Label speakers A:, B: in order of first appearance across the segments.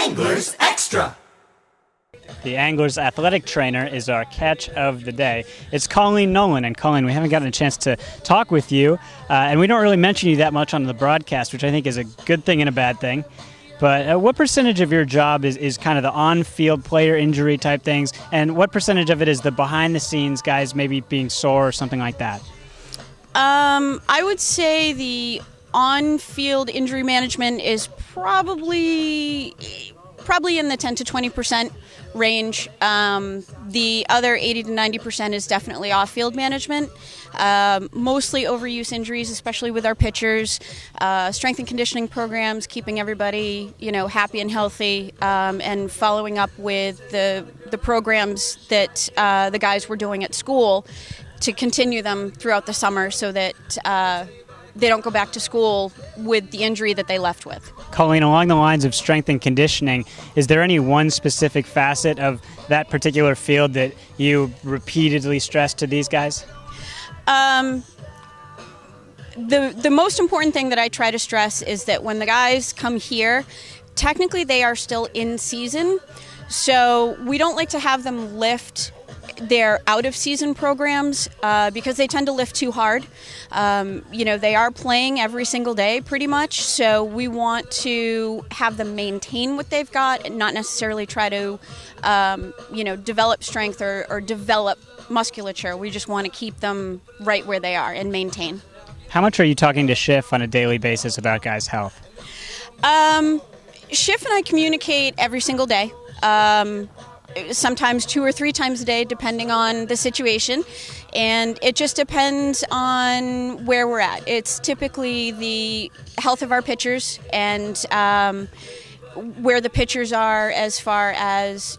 A: Anglers Extra.
B: The Anglers athletic trainer is our catch of the day. It's Colleen Nolan. And Colleen, we haven't gotten a chance to talk with you, and we don't really mention you that much on the broadcast, which I think is a good thing and a bad thing. But what percentage of your job is kind of the on-field player injury type things, and what percentage of it is the behind-the-scenes guys maybe being sore or something like that?
C: I would say the on-field injury management is probably in the 10 to 20% range. The other 80 to 90% is definitely off-field management. Mostly overuse injuries, especially with our pitchers. Strength and conditioning programs, keeping everybody, happy and healthy, and following up with the programs that the guys were doing at school to continue them throughout the summer so that they don't go back to school with the injury that they left with.
B: Colleen, along the lines of strength and conditioning, is there any one specific facet of that particular field that you repeatedly stress to these guys?
C: The most important thing that I try to stress is that when the guys come here, technically they are still in season, so we don't like to have them lift their out-of-season programs because they tend to lift too hard. They are playing every single day pretty much, so we want to have them maintain what they've got and not necessarily try to, develop strength or develop musculature. We just want to keep them right where they are and maintain.
B: How much are you talking to Schiff on a daily basis about guys' health?
C: Schiff and I communicate every single day. Sometimes 2 or 3 times a day, depending on the situation. And it just depends on where we're at. It's typically the health of our pitchers and where the pitchers are as far as,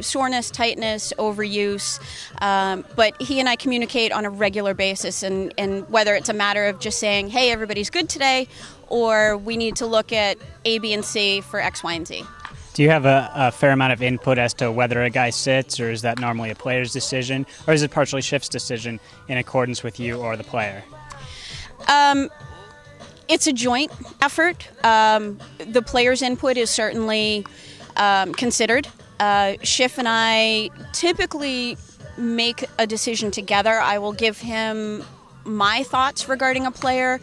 C: soreness, tightness, overuse. But he and I communicate on a regular basis, and whether it's a matter of just saying, hey, everybody's good today, or we need to look at A, B, and C for X, Y, and Z.
B: Do you have a fair amount of input as to whether a guy sits, or is that normally a player's decision, or is it partially Schiff's decision in accordance with you or the player?
C: It's a joint effort. The player's input is certainly considered. Schiff and I typically make a decision together. I will give him my thoughts regarding a player,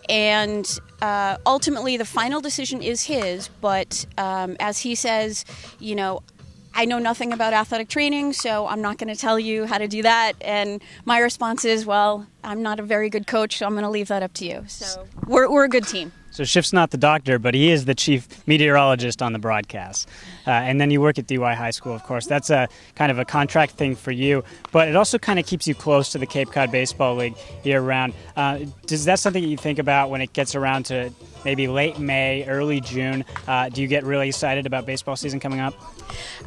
C: and ultimately the final decision is his, but as he says, I know nothing about athletic training, so I'm not going to tell you how to do that. And my response is, well, I'm not a very good coach, so I'm going to leave that up to you. So we're a good team.
B: So Schiff's not the doctor, but he is the chief meteorologist on the broadcast. And then you work at DY High School, of course. That's a kind of a contract thing for you, but it also kind of keeps you close to the Cape Cod Baseball League year-round. Is that something that you think about when it gets around to maybe late May, early June? Do you get really excited about baseball season coming up?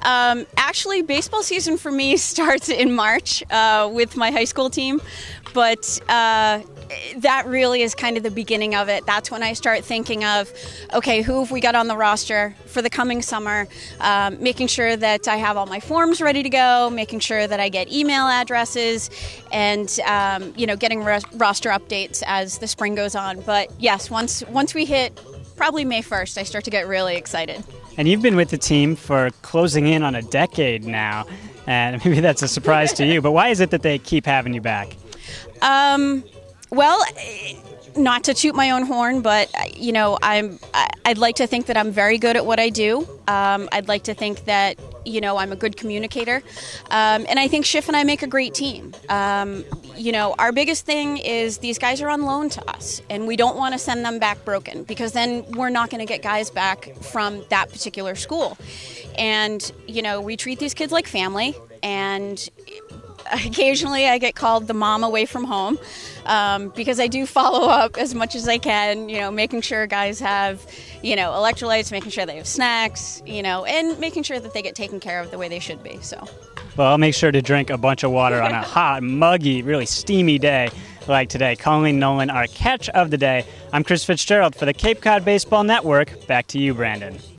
C: Actually, baseball season for me starts in March with my high school team, but that really is kind of the beginning of it. That's when I start thinking of, okay, who have we got on the roster for the coming summer, making sure that I have all my forms ready to go, making sure that I get email addresses, and getting roster updates as the spring goes on. But yes, once we hit probably May 1st, I start to get really excited.
B: And you've been with the team for closing in on a decade now, and maybe that's a surprise to you, but why is it that they keep having you back?
C: Well, not to toot my own horn, but, I'd like to think that I'm very good at what I do. I'd like to think that, I'm a good communicator. And I think Schiff and I make a great team. Our biggest thing is these guys are on loan to us, and we don't want to send them back broken, because then we're not going to get guys back from that particular school. And, we treat these kids like family, and occasionally I get called the mom away from home because I do follow up as much as I can, making sure guys have, electrolytes, making sure they have snacks, and making sure that they get taken care of the way they should be. So,
B: well, I'll make sure to drink a bunch of water on a hot, muggy, really steamy day like today. Colleen Nolan, our catch of the day. I'm Chris Fitzgerald for the Cape Cod Baseball Network. Back to you, Brandon.